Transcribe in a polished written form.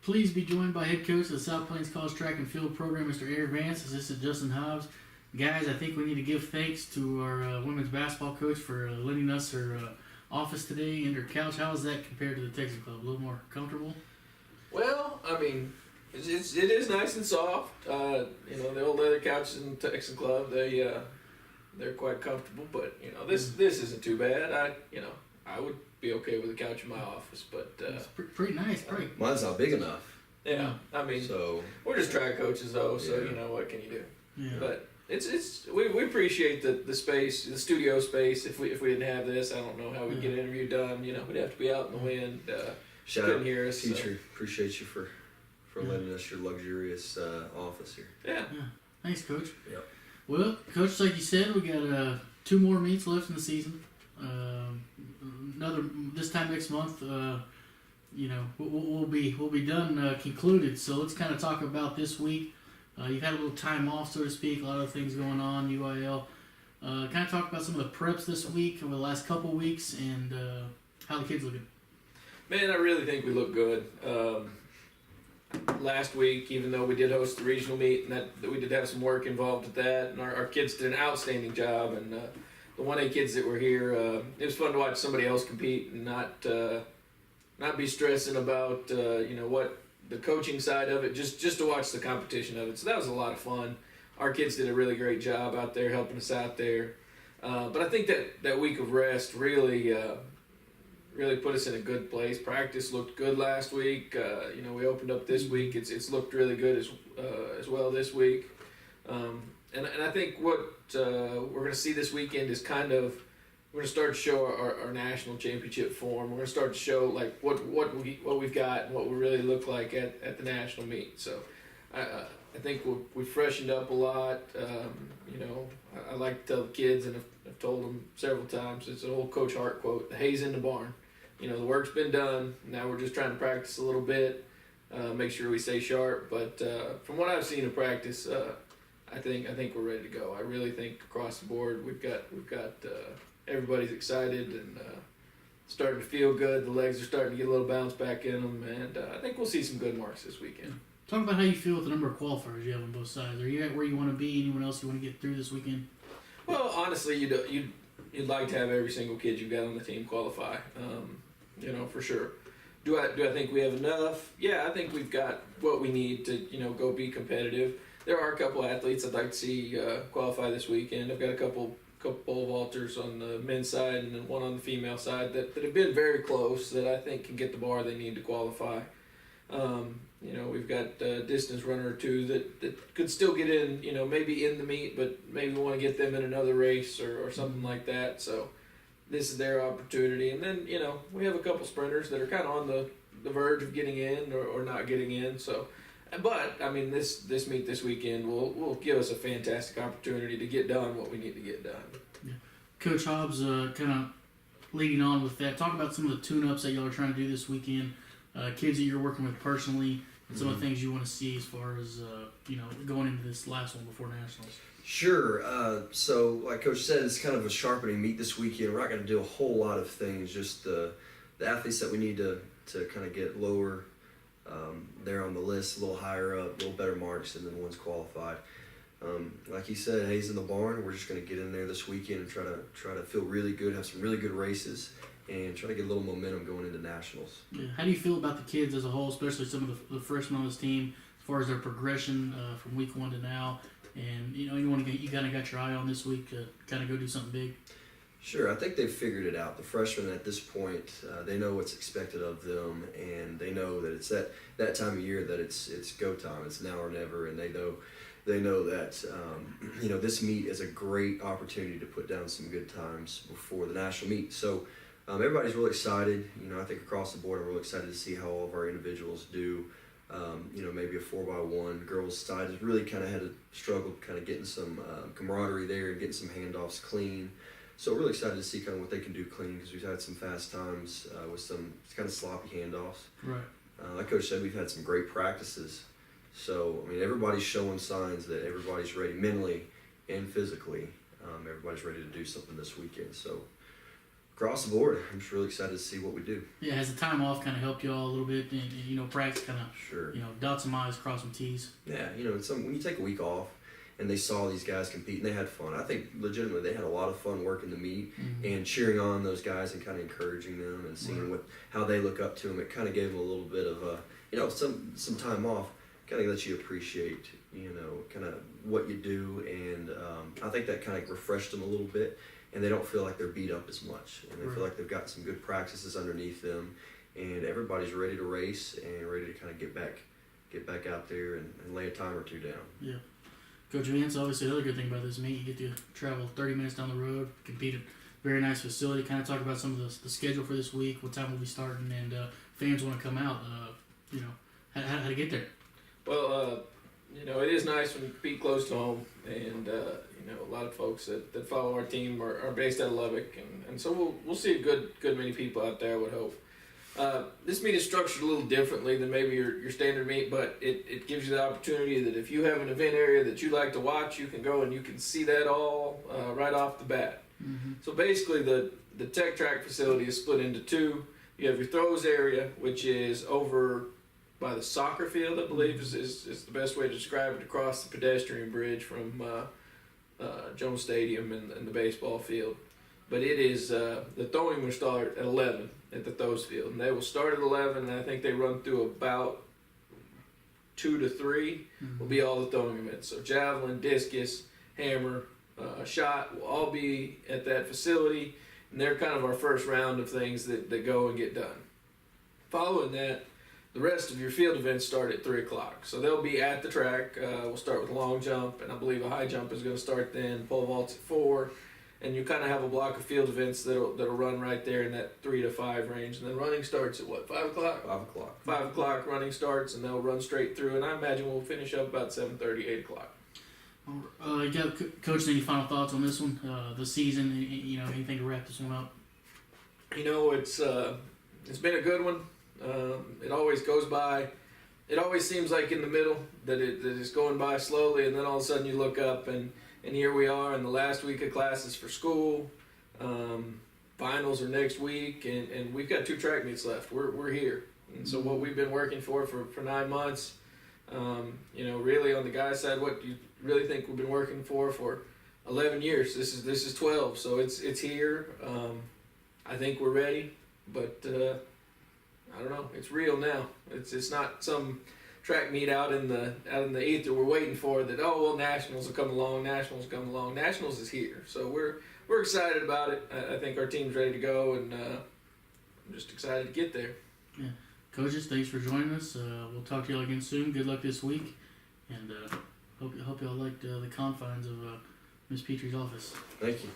pleased to be joined by head coach of the South Plains College Track and Field Program, Mr. Erik Vance. This is Justin Hobbs. Guys, I think we need to give thanks to our women's basketball coach for lending us her office today and her couch. How is that compared to the Texas Club? A little more comfortable? Well, I mean, it is nice and soft. The old leather couches in the Texan Club, they're quite comfortable. But this isn't too bad. I would be okay with a couch in my office. But it's pretty nice, right? Mine's not big enough. Yeah, I mean, so we're just track coaches though, so what can you do? Yeah. But we appreciate the space, the studio space. If we didn't have this, I don't know how we'd get an interview done. We'd have to be out in the wind. Shout couldn't out, hear us. teacher. Appreciate you for lending us your luxurious office here. Yeah. Thanks, Coach. Yep. Well, Coach, like you said, we got 2 more meets left in the season. Another this time next month. We'll be done concluded. So let's kind of talk about this week. You've had a little time off, so to speak. A lot of things going on. UIL. Kind of talk about some of the preps this week over the last couple weeks and how the kids looking. Man, I really think we look good. Last week, even though we did host the regional meet and that we did have some work involved with that, and our kids did an outstanding job. And the 1A kids that were here, it was fun to watch somebody else compete and not be stressing about what the coaching side of it, just to watch the competition of it. So that was a lot of fun. Our kids did a really great job out there helping us out there. But I think that week of rest really put us in a good place. Practice looked good last week. We opened up this week. It's looked really good as well this week. And I think what we're going to see this weekend is kind of, we're going to start to show our national championship form. We're going to start to show like what we've got and what we really look like at the national meet. So I think we've freshened up a lot. I like to tell the kids, and I've told them several times, it's an old Coach Hart quote, the hay's in the barn. The work's been done. Now we're just trying to practice a little bit, make sure we stay sharp. But from what I've seen in practice, I think we're ready to go. I really think across the board we've got everybody's excited and starting to feel good. The legs are starting to get a little bounce back in them, and I think we'll see some good marks this weekend. Talk about how you feel with the number of qualifiers you have on both sides. Are you at where you want to be? Anyone else you want to get through this weekend? Well, honestly, you'd like to have every single kid you've got on the team qualify. For sure. Do I think we have enough? Yeah, I think we've got what we need to go be competitive. There are a couple athletes I'd like to see qualify this weekend. I've got a couple pole vaulters on the men's side and then one on the female side that have been very close that I think can get the bar they need to qualify. We've got a distance runner or two that could still get in, maybe in the meet, but maybe want to get them in another race or something like that. So this is their opportunity. And then, we have a couple sprinters that are kind of on the verge of getting in or not getting in. So, but, I mean, this meet this weekend will give us a fantastic opportunity to get done what we need to get done. Yeah. Coach Hobbs, kind of leading on with that, talk about some of the tune-ups that y'all are trying to do this weekend, kids that you're working with personally, and some of the things you want to see as far as, going into this last one before Nationals. Sure. So, like Coach said, it's kind of a sharpening meet this weekend. We're not going to do a whole lot of things, just the athletes that we need to kind of get lower there on the list, a little higher up, a little better marks, and then ones qualified. Like he said, hay's in the barn. We're just going to get in there this weekend and try to feel really good, have some really good races, and try to get a little momentum going into Nationals. Yeah. How do you feel about the kids as a whole, especially some of the freshmen on this team, as far as their progression from week 1 to now? And you kind of got your eye on this week to kind of go do something big. Sure, I think they've figured it out. The freshmen at this point, they know what's expected of them, and they know that it's that time of year that it's go time. It's now or never, and they know that this meet is a great opportunity to put down some good times before the national meet. So everybody's really excited. I think across the board, I'm really excited to see how all of our individuals do. Maybe a 4x1. Girls' side has really kind of had a struggle kind of getting some camaraderie there and getting some handoffs clean. So we're really excited to see kind of what they can do clean because we've had some fast times with some kind of sloppy handoffs. Right. Like Coach said, we've had some great practices. So, I mean, everybody's showing signs that everybody's ready mentally and physically. Everybody's ready to do something this weekend. So across the board, I'm just really excited to see what we do. Yeah, has the time off kind of helped you all a little bit? And you know, practice kind of, Sure. you know, dot some I's, cross some T's. Yeah, you know, when you take a week off and they saw these guys compete and they had fun. I think legitimately they had a lot of fun working the meet and cheering on those guys and kind of encouraging them and seeing how they look up to them. It kind of gave them a little bit of some time off. Kind of lets you appreciate, you know, kind of what you do, and I think that kind of refreshed them a little bit, and they don't feel like they're beat up as much, and they feel like they've got some good practices underneath them, and everybody's ready to race and ready to kind of get back out there and lay a time or two down. Yeah. Coach Vance, obviously the other good thing about this meet, you get to travel 30 minutes down the road, compete at a very nice facility, kind of talk about some of the schedule for this week, what time we'll be starting, and fans want to come out, you know, how to get there. Well, you know, it is nice when you compete close to home, and you know, a lot of folks that follow our team are based out of Lubbock, and so we'll see a good many people out there, I would hope. This meet is structured a little differently than maybe your standard meet, but it gives you the opportunity that if you have an event area that you like to watch, you can go and you can see that all right off the bat. Mm-hmm. So basically the tech track facility is split into two. You have your throws area, which is over by the soccer field, I believe is the best way to describe it, across the pedestrian bridge from Jones Stadium and the baseball field. But it is, the throwing will start at 11 at the throws field, and they will start at 11, and I think they run through about 2 to 3 will be all the throwing events. So javelin, discus, hammer, shot will all be at that facility, and they're kind of our first round of things that go and get done. Following that, the rest of your field events start at 3 o'clock. So they'll be at the track. We'll start with a long jump, and I believe a high jump is going to start then, pole vaults at 4. And you kind of have a block of field events that'll run right there in that 3 to 5 range. And then running starts at what, 5 o'clock? 5 o'clock. 5 o'clock running starts, and they'll run straight through. And I imagine we'll finish up about 7:30, 8 o'clock. You got Coach, any final thoughts on this one? The season, you know, anything to wrap this one up? You know, it's been a good one. It always goes by. It always seems like in the middle that it's going by slowly, and then all of a sudden you look up and here we are in the last week of classes for school. Finals are next week, and we've got 2 track meets left. We're here, and so what we've been working for 9 months. You know, really on the guys' side, what do you really think we've been working for 11 years? This is 12, so it's here. I think we're ready, but I don't know. It's real now. It's not some track meet out in the ether we're waiting for that. Oh well, nationals will come along. Nationals is here, so we're excited about it. I think our team's ready to go, and I'm just excited to get there. Yeah, coaches, thanks for joining us. We'll talk to y'all again soon. Good luck this week, and hope y'all liked the confines of Miss Petrie's office. Thank you.